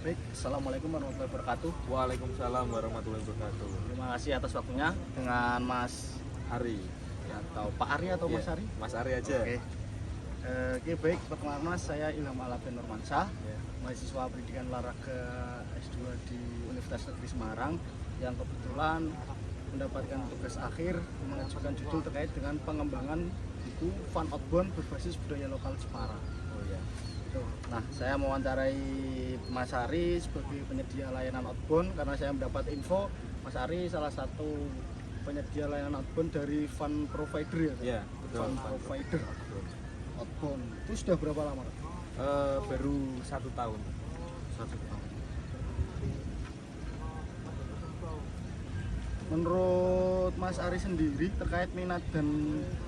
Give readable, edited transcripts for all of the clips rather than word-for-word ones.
Baik, Assalamualaikum warahmatullahi wabarakatuh. Waalaikumsalam warahmatullahi wabarakatuh. Terima kasih atas waktunya dengan Mas Ari. atau Pak Ari atau Mas Ya, Ari. Mas Ari aja. Oke, baik. Perkenalkan Mas, saya Ilham Alabin Nurmansyah, Ya. mahasiswa pendidikan olahraga S2 di Universitas Negeri Semarang yang kebetulan mendapatkan tugas akhir mengajukan judul terkait dengan pengembangan buku Fun Outbound berbasis budaya lokal Jepara. Oh ya. Nah, saya mewawancarai Mas Ari sebagai penyedia layanan outbound karena saya mendapat info Mas Ari salah satu penyedia layanan outbound dari fund provider ya. Ya, betul. Fund provider outbound. Itu sudah berapa lama? Baru 1 tahun. 1 tahun. Menurut Mas Ari sendiri terkait minat dan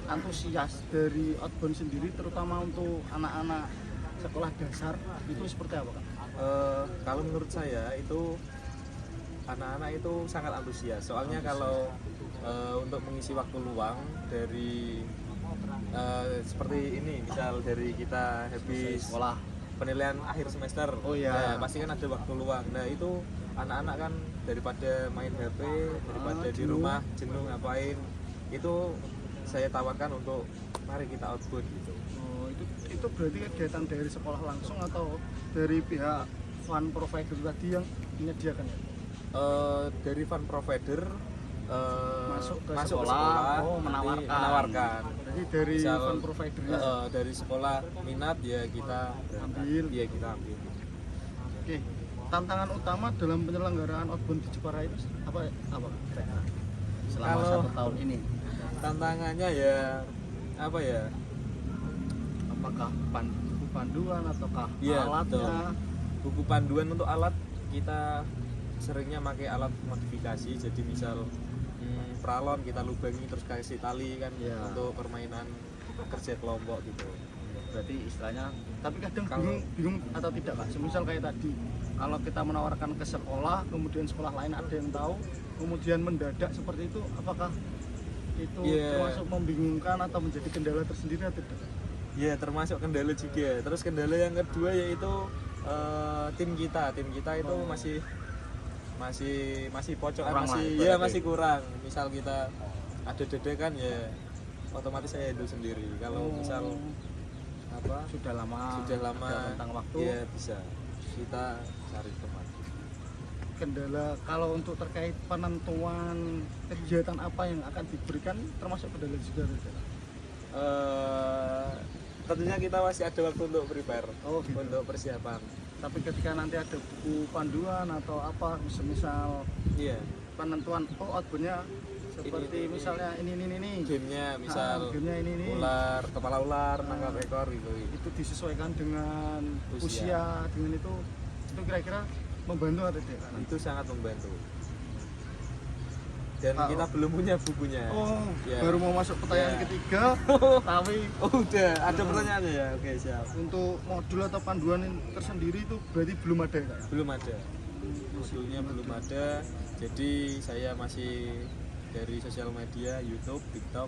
antusias dari outbound sendiri terutama untuk anak-anak sekolah dasar itu seperti apa kan? Kalau menurut saya itu anak-anak itu sangat antusias. Soalnya kalau untuk mengisi waktu luang dari seperti ini, misal dari kita habis Sekolah. penilaian akhir semester, Oh iya. nah, pasti kan ada waktu luang. Nah itu anak-anak kan daripada main HP, daripada di jenuh. rumah jenuh ngapain, itu saya tawarkan untuk mari kita outbound gitu. Oh, itu berarti kegiatan dari sekolah langsung atau dari pihak fund provider tadi yang menyediakan ya? Dari fund provider Masuk ke masuk ke sekolah, oh, nanti menawarkan. menawarkan. Jadi dari Misal, fund providernya. dari sekolah minat ya kita Ambil. ya kita ambil. Oke. Tantangan utama dalam penyelenggaraan outbound di Jepara itu apa kira-kira? Selama Kalau- 1 tahun ini, Tantangannya ya apa ya? apakah buku panduan ataukah Iya, alatnya? Buku panduan untuk alat kita seringnya pakai alat modifikasi, jadi misal pralon kita lubangi terus kasih tali kan Iya. untuk permainan kerja kelompok gitu. Berarti istilahnya, tapi kadang Kalau- bingung atau tidak Kak? Semisal kayak tadi, kalau kita menawarkan ke sekolah, kemudian sekolah lain ada yang tahu, kemudian mendadak seperti itu, apakah itu Iya. termasuk membingungkan atau menjadi kendala tersendiri atau tidak? Ya termasuk kendala juga. Terus kendala yang kedua yaitu tim kita itu masih pocok, Kurang lah, masih ibaratnya. masih kurang. Misal kita ada dedekan ya otomatis saya handle sendiri. Kalau misal apa sudah lama sudah lama ada rentang waktu, ya bisa kita cari teman. kendala kalau untuk terkait penentuan kegiatan apa yang akan diberikan termasuk kendala juga tidak? Tentunya kita masih ada waktu untuk prepare, Oh, gitu. untuk persiapan. Tapi ketika nanti ada buku panduan atau apa, semisal Iya. penentuan outboundnya seperti Ini. misalnya ini Gamenya misal gamenya ini ular, kepala ular, nangkap ekor gitu. itu disesuaikan dengan Usia. usia dengan itu kira-kira membantu atau tidak? Itu sangat membantu. Dan Ah, kita belum punya bukunya. Oh, Ya. baru mau masuk pertanyaan Ya. ketiga, tapi Oh udah, ada pertanyaannya ya. Oke siap. untuk modul atau panduan tersendiri itu berarti belum ada ya Kak? Belum ada. Modulnya belum ada. Jadi saya masih dari sosial media, YouTube, TikTok.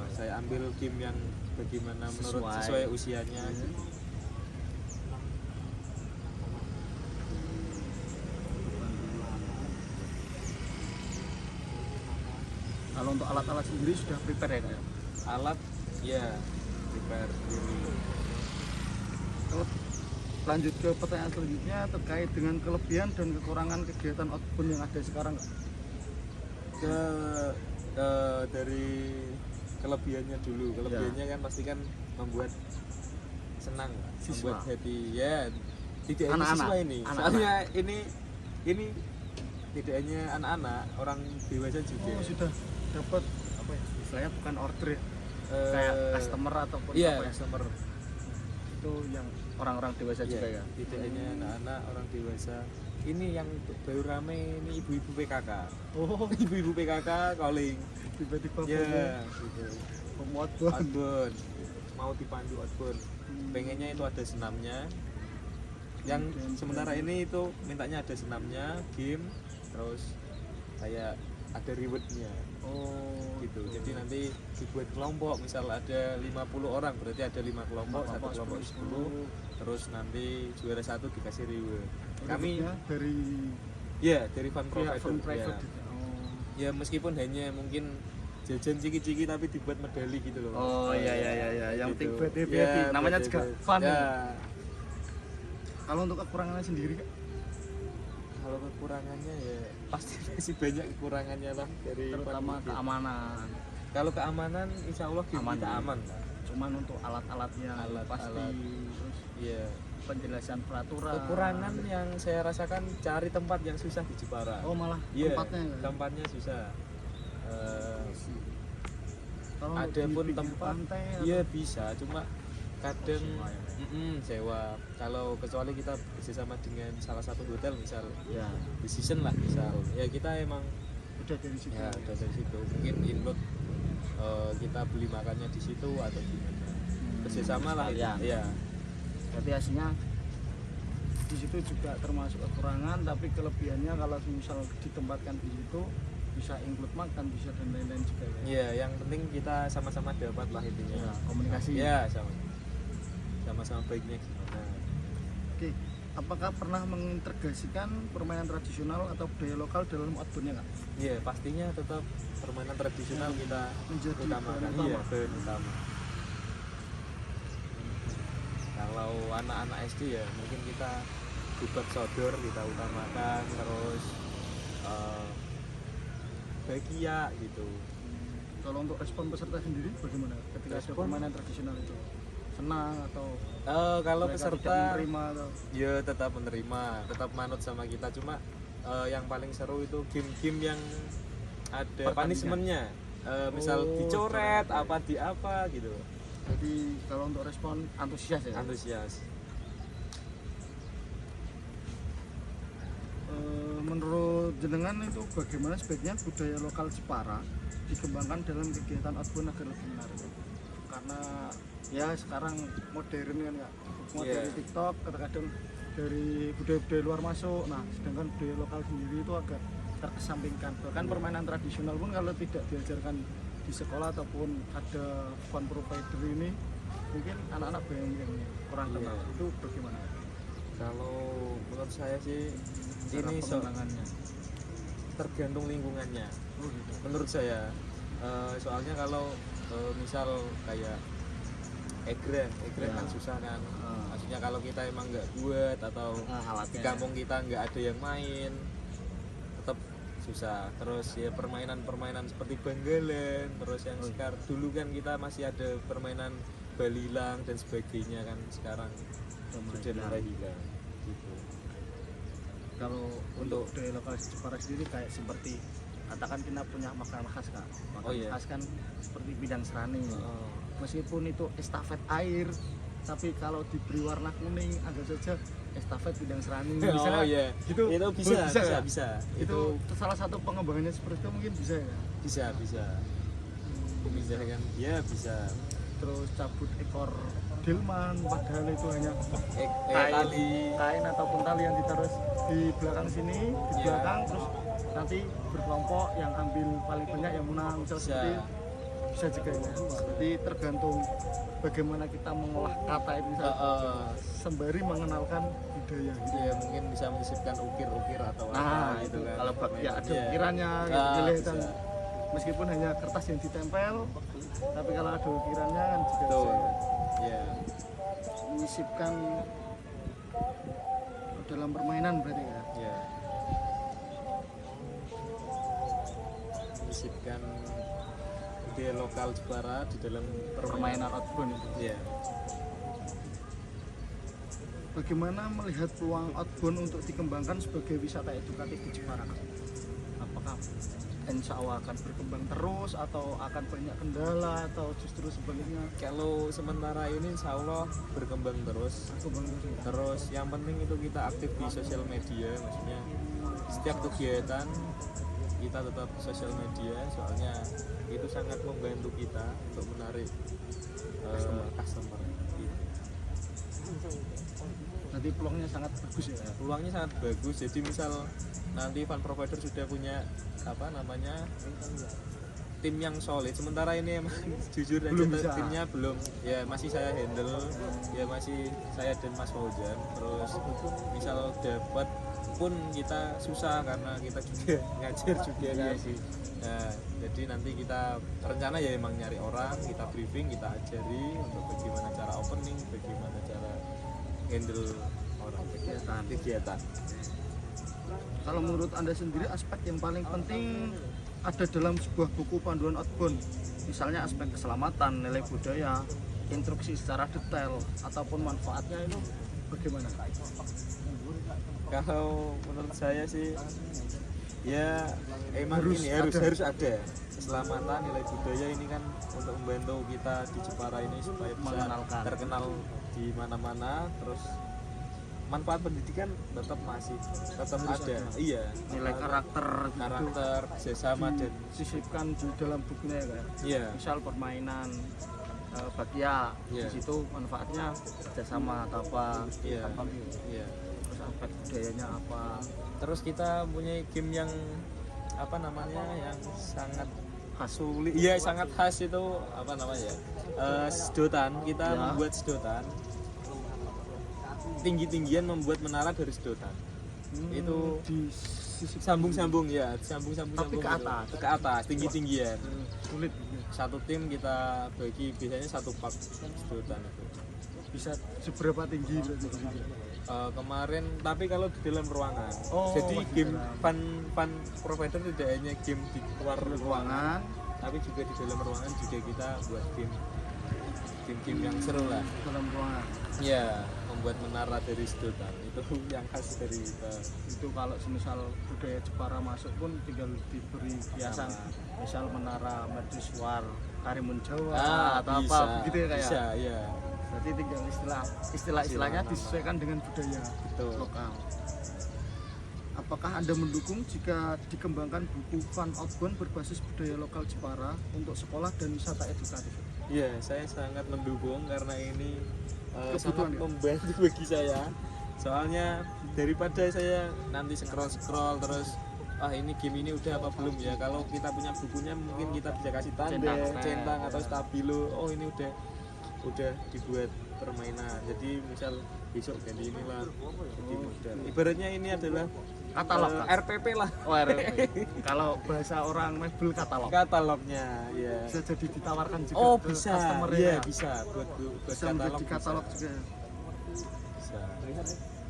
Saya ambil game yang bagaimana menurut sesuai usianya. Kalau untuk alat-alat sendiri sudah prepare ya Kak? Alat ya prepare sendiri. Kalau lanjut ke pertanyaan selanjutnya terkait dengan kelebihan dan kekurangan kegiatan outbound yang ada sekarang Kak? Dari kelebihannya dulu. Kelebihannya kan pasti kan membuat senang, Siswa. membuat happy ya. Tidak hanya Anak-anak. siswa ini. Anak-anak. Soalnya ini tidak hanya anak-anak, orang dewasa juga. Oh, sudah dapat apa ya? Istilahnya bukan order ya, Eh, kayak customer ataupun iya, apa ya? customer. Itu yang orang-orang dewasa juga Iya, ya. tidak hanya anak-anak, orang dewasa. Ini yang baru rame ini ibu-ibu PKK. Oh, Ibu-ibu PKK calling. tiba-tiba Ya, gitu. outbound. Outbound, mau dipandu outbound, pengennya itu ada senamnya. Yang sementara ini itu mintanya ada senamnya, game, terus kayak ada rewardnya. Oh, gitu. Jadi nanti dibuat kelompok, misal ada 50 orang berarti ada 5 kelompok, satu kelompok 10, terus nanti juara satu dikasih reward. Kami Rewardnya dari ya dari fund pihak provider fund ya. private gitu. Oh. Ya meskipun hanya mungkin jajan ciki-ciki tapi dibuat medali gitu loh. Oh iya yang Gitu. penting Ya, happy. Namanya buat juga happy. fun. Ya. Kalau untuk kekurangannya sendiri Kak, Kalau kekurangannya ya pasti masih banyak kekurangannya lah dari terutama fund keamanan. Kalau keamanan insya Allah game Aman kita ya. aman lah. Cuman untuk alat-alatnya pasti Alat-alat. terus Iya. penjelasan peraturan. Kekurangan yang saya rasakan cari tempat yang susah di Jepara. Oh malah Iya, tempatnya ya? tempatnya susah. Kalau Ada di pun pinggir tempat, pantai iya bisa, cuma kadang sewa ya? sewa. Kalau kecuali kita bersama dengan salah satu hotel, misal Ya, The Season lah, misal, ya kita emang udah dari situ. ya udah dari situ. Mungkin input kita beli makannya di situ atau gimana. Bersama lah, sekalian. ya. Berarti hasilnya di situ juga termasuk kekurangan, tapi kelebihannya kalau misal ditempatkan di situ bisa include makan, bisa dan lain-lain juga ya. Iya, yang penting kita sama-sama dapat lah intinya. Ya, komunikasi. Ya, sama-sama baiknya gimana. Oke, apakah pernah mengintegrasikan permainan tradisional atau budaya lokal dalam outbound-nya Kak? Iya, pastinya tetap permainan tradisional kita Menjadi utamakan. bahan utama. Iya, bahan utama. Kalau anak-anak SD ya mungkin kita bubat sodor kita utamakan, terus bagia gitu. Kalau untuk respon peserta sendiri bagaimana ketika ada Respon? permainan tradisional itu? Senang atau Kalau mereka peserta tidak menerima atau ya tetap menerima, tetap manut sama kita, cuma yang paling seru itu game-game yang ada Pertandingan. punishment-nya. Misal Oh, dicoret coret. apa di apa gitu. jadi kalau untuk respon antusias ya? Antusias. Menurut jenengan itu bagaimana sebaiknya budaya lokal Jepara dikembangkan dalam kegiatan outbound agar lebih menarik? Karena ya sekarang modern kan Kak, semua Iya. dari TikTok, kadang dari budaya-budaya luar masuk. Nah, sedangkan budaya lokal sendiri itu agak terkesampingkan. Bahkan permainan tradisional pun kalau tidak diajarkan di sekolah ataupun ada fun provider ini, mungkin anak-anak banyak kurang Iya. kenal. Itu bagaimana? Kalau menurut saya sih Cara ini pengembangannya. tergantung lingkungannya. Oh gitu. Menurut saya soalnya kalau misal kayak egren Ya. kan susah kan. Ah. Maksudnya kalau kita emang nggak buat atau di Alatnya. kampung kita nggak ada yang main, tetap susah. Terus ya permainan seperti banggalan, terus yang sekarang dulu kan kita masih ada permainan balilang dan sebagainya kan, sekarang sudah mulai hilang gitu. Kalau untuk budaya lokal Jepara sendiri kayak seperti katakan kita punya makanan khas Kak. Makanan Oh, iya. khas kan seperti bidang serani. Oh. Meskipun itu estafet air, tapi kalau diberi warna kuning agak saja estafet bidang serani. Oh iya, gitu. itu bisa, Kak? bisa. Itu salah satu pengembangannya seperti itu mungkin bisa ya. bisa bisa kan, ya bisa. Terus cabut ekor delman, padahal itu hanya Tali kain ataupun tali yang ditaruh di belakang sini, di Iya. belakang terus nanti berkelompok yang ambil paling banyak yang menang misal Bisa. seperti itu. Bisa juga ya. Berarti tergantung bagaimana kita mengolah kata itu misal sembari mengenalkan budaya gitu. ya mungkin bisa menyisipkan ukir-ukir atau Nah, apa itu gitu kan. kalau ya ada Iya. ukirannya Ah, yang dilihat bisa. dan meskipun hanya kertas yang ditempel, tapi kalau ada ukirannya kan juga Betul. bisa Ya, menyisipkan dalam permainan berarti ya. ya. Menyisipkan budaya lokal Jepara di dalam Permainan outbound itu. Ya. Bagaimana melihat peluang outbound untuk dikembangkan sebagai wisata edukatif di Jepara? Apakah insya Allah akan berkembang terus atau akan banyak kendala atau justru sebaliknya Kalau sementara ini insya Allah berkembang terus. berkembang terus? Ya? Terus yang penting itu kita aktif di sosial media, maksudnya setiap kegiatan kita tetap sosial media, soalnya itu sangat membantu kita untuk menarik customer. Gitu. Nanti peluangnya sangat bagus ya. Peluangnya sangat bagus. Jadi misal nanti fund provider sudah punya apa namanya tim yang solid. Sementara ini emang jujur aja Belum bisa. timnya belum, ya masih saya handle, ya masih saya dan Mas Fauzan. Terus misal dapat pun kita susah karena kita juga ngajar juga kan. Nah, jadi nanti kita rencana ya emang nyari orang, kita briefing, kita ajari untuk bagaimana cara opening, bagaimana cara handle orang kegiatan. Kalau menurut Anda sendiri aspek yang paling penting ada dalam sebuah buku panduan outbound, misalnya aspek keselamatan, nilai budaya, instruksi secara detail ataupun manfaatnya itu bagaimana? Kalau menurut saya sih ya emang Harus ini harus ada keselamatan, nilai budaya ini kan untuk membantu kita di Jepara ini supaya bisa Mengenalkan. terkenal di mana-mana. Terus manfaat pendidikan tetap ada. Iya, Nilai karakter kerjasama dan disisipkan di dalam bukunya ya kan? iya. Misal permainan bakia, Iya. di situ manfaatnya kerjasama atau apa, Iya. apa gitu. Iya. Terus aspek budayanya apa? Terus kita punya game yang apa namanya yang sangat sulit, iya sangat khas itu apa namanya sedotan. Kita Ya. membuat sedotan tinggi-tinggian, membuat menara dari sedotan. Itu di sisi sambung-sambung ya, sambung-sambung Tapi ke gitu. atas. Ke atas tinggi-tinggian. sulit Satu tim kita bagi biasanya satu pak sedotan itu. bisa seberapa tinggi berarti? Kemarin tapi kalau di dalam ruangan. Oh, Jadi di game dalam. fun provider tidak hanya game di luar ruangan, tapi juga di dalam ruangan juga kita buat game yang seru lah. Dalam ruangan Ya, membuat menara dari sedotan itu yang khas dari kita. itu kalau semisal budaya Jepara masuk pun tinggal diberi hiasan, misal menara mercusuar Karimun Jawa atau bisa, apa begitu ya kayak. bisa ya. Berarti tinggal istilahnya disesuaikan dengan budaya Betul. lokal. Apakah Anda mendukung jika dikembangkan buku Fun Outbound berbasis budaya lokal Jepara untuk sekolah dan wisata edukatif? Iya, saya sangat mendukung karena ini Kebutuhan sangat ya? membantu bagi saya. Soalnya daripada saya nanti scroll terus ini game ini udah apa belum ya. Kalau kita punya bukunya mungkin kita bisa kasih tanda, centang atau stabilo. Oh ini udah dibuat permainan. Jadi misal besok ganti inilah. Jadi mudah. Ibaratnya ini adalah Katalog kan? RPP lah. Oh, RP. Kalau bahasa orang mebel katalog. Katalognya ya. Bisa jadi ditawarkan juga Oh ke bisa, customer iya ya. bisa buat Bisa menjadi katalog juga. Bisa.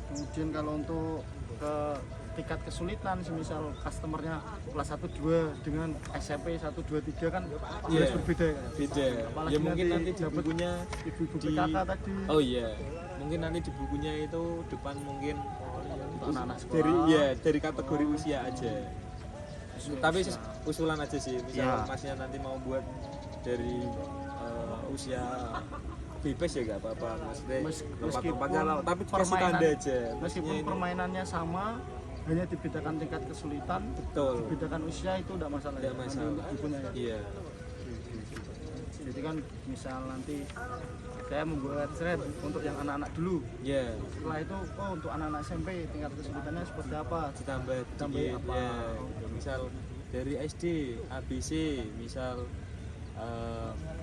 Kemudian kalau untuk ke tingkat kesulitan, semisal customernya kelas 1 2 dengan SMP 1 2 3 kan Iya. jelas berbeda kan. Beda. Apalagi Ya mungkin nanti di dapat bukunya ibu-ibu di- PKK tadi Oh iya. Mungkin nanti di bukunya itu depan mungkin untuk anak-anak sekolah. dari kategori usia aja. Tapi usulan aja sih. Misal Ya. masnya nanti mau buat dari usia bebas ya nggak apa-apa. Maksudnya tempat-tempatnya lah, tapi dikasih tanda aja. Meskipun Maksudnya ini- permainannya sama, hanya dibedakan tingkat kesulitan, betul. dibedakan usia itu tidak masalah. Tidak ya, nanti masalah. untuk bukunya ya. Iya. Jadi kan misal nanti saya membuat thread untuk yang anak-anak dulu. Iya. Setelah itu, oh untuk anak-anak SMP tingkat kesulitannya seperti apa? Ditambah Ditambah dikit, apa? ya, gitu. Misal dari SD ABC misal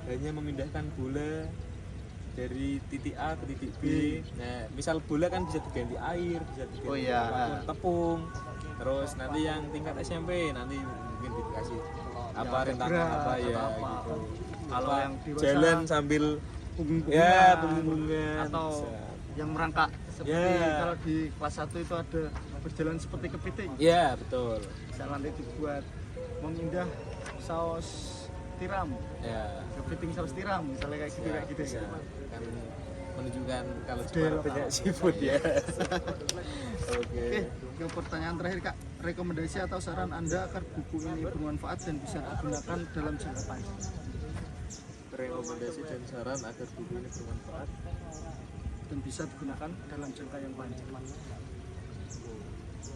hanya memindahkan bola dari titik A ke titik B. Nah, misal bola kan bisa diganti air, bisa diganti Oh iya. apapun, tepung. Terus nanti yang tingkat SMP nanti mungkin dikasih apa Ya, rintangan gerak apa ya atau apa. gitu. Kalau Apa, yang dewasa, jalan sambil punggung-punggungan, ya punggung-punggungan atau bisa. yang merangkak seperti Ya. kalau di kelas 1 itu ada berjalan seperti kepiting. Ya, betul. Bisa nanti dibuat memindah saus tiram, Ya. kepiting saus tiram, misalnya kayak gitu Ya, kayak gitu. bisa. Ya. Kan menunjukkan kalau Budaya Jepara lokal. banyak seafood ya. Oke. Oke, ke pertanyaan terakhir Kak, rekomendasi atau saran Anda agar buku ini bermanfaat dan bisa digunakan dalam jangka panjang? Rekomendasi dan saran agar buku ini bermanfaat. Dan bisa digunakan dalam jangka yang panjang.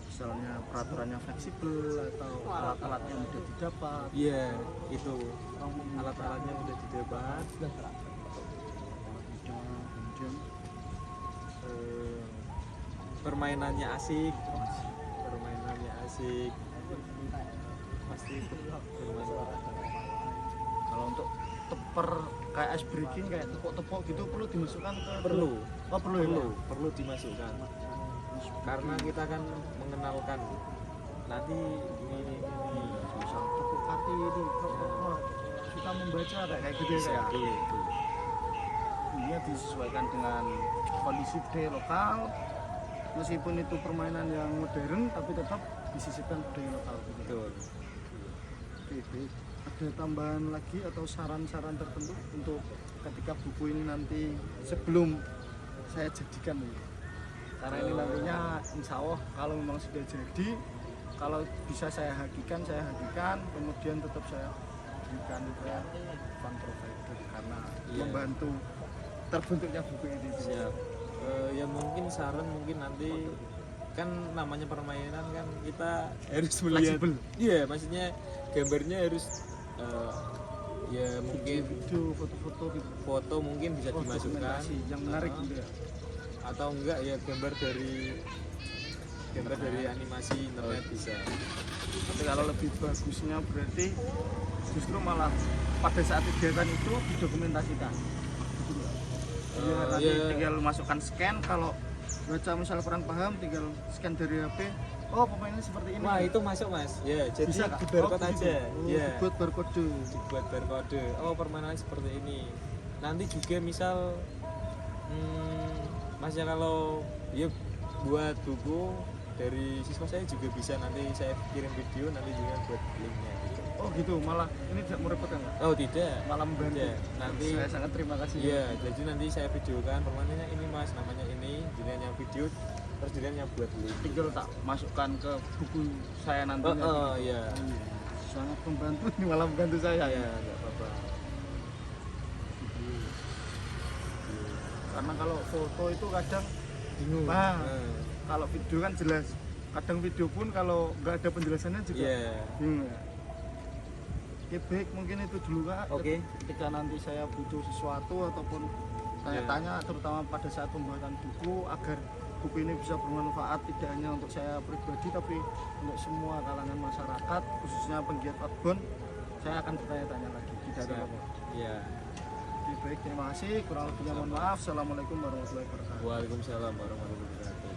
Misalnya peraturannya fleksibel atau alat-alatnya mudah didapat. Iya, itu alat-alatnya udah didapat. Kemudian Permainannya asik. Permainannya asik. Pasti bermanfaat. Kalau untuk teper kayak ice breaking kayak tepok-tepok gitu perlu dimasukkan ke Perlu, oh perlu ya Pak? perlu dimasukkan. Karena kita kan mengenalkan nanti ini. Misal tepuk kaki itu kita membaca kayak gitu ya Kak? Gitu. Ini disesuaikan dengan kondisi budaya lokal, meskipun itu permainan yang modern tapi tetap disisipkan budaya lokal gitu. Betul. Oke, baik. Ada tambahan lagi atau saran-saran tertentu untuk ketika buku ini nanti sebelum saya jadikan nih? Karena ini nantinya insya Allah kalau memang sudah jadi, kalau bisa saya hakikan, kemudian tetap saya berikan ke fund provider karena membantu terbentuknya buku ini. Siap. Ya mungkin saran mungkin nanti kan namanya permainan kan kita harus melihat. Fleksibel. Iya, maksudnya gambarnya harus ya mungkin Video, foto-foto gitu. foto mungkin bisa dimasukkan Dokumentasi yang menarik gitu ya. atau enggak ya gambar dari animasi internet bisa. Tapi kalau lebih bagusnya berarti justru malah pada saat kegiatan itu didokumentasikan. Iya, nanti tinggal masukkan scan, kalau baca misal kurang paham tinggal scan dari HP. Oh, pemainnya seperti ini. Wah, itu masuk Mas. Ya, jadi Bisa, Kak? di barcode Oh, aja. gitu. Ya. Dibuat barcode. Dibuat barcode. Oh, permainannya seperti ini. Nanti juga misal Masnya kalau ya buat buku dari siswa saya juga bisa, nanti saya kirim video nanti juga buat linknya gitu. Oh gitu, malah ini tidak merepotkan Kak? Oh tidak, Malah membantu. tidak. Nanti Saya sangat terima kasih. iya, jadi nanti saya videokan permainannya ini Mas, namanya ini, jadinya yang video, terus jadinya yang buat link. Tinggal tak masukkan ke buku saya nantinya. Oh iya. Sangat membantu, ini malah membantu saya. Iya, nggak apa-apa. Karena kalau foto itu kadang Bingung. Nah, kalau video kan jelas. Kadang video pun kalau nggak ada penjelasannya juga Iya. bingung ya. Oke, baik, mungkin itu dulu Kak. Oke. Ketika nanti saya butuh sesuatu ataupun tanya-tanya, terutama pada saat pembuatan buku, agar buku ini bisa bermanfaat tidak hanya untuk saya pribadi tapi untuk semua kalangan masyarakat, khususnya penggiat outbound, saya akan bertanya-tanya lagi. Tidak ada Siap. apa-apa. Iya. Oke, baik, terima kasih. Kurang lebihnya mohon maaf. Assalamualaikum warahmatullahi wabarakatuh. Waalaikumsalam warahmatullahi wabarakatuh.